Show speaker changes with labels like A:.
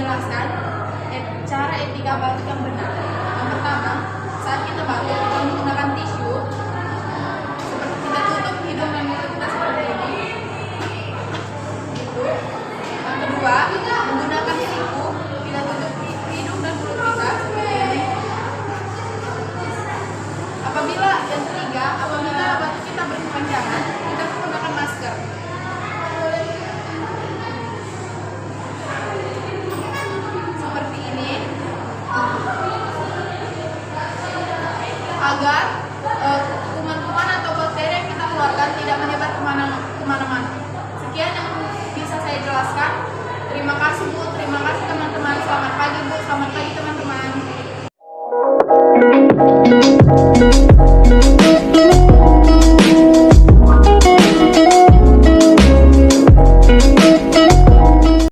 A: jelaskan cara etika batuk yang benar. Yang pertama, saat kita batuk kita menggunakan tisu. Seperti kita tutup hidung dan mulut kita seperti ini. Gitu. Yang kedua, menggunakan siku kita tutup hidung dan mulut kita seperti ini. Yang ketiga, apabila batuk kita berkepanjangan, kita menggunakan masker. Seperti ini, agar kuman-kuman atau bakteri yang kita keluarkan tidak menyebar kemana-mana. Sekian yang bisa saya jelaskan. Terima kasih Bu, terima kasih teman-teman. Selamat pagi Bu, selamat pagi teman-teman.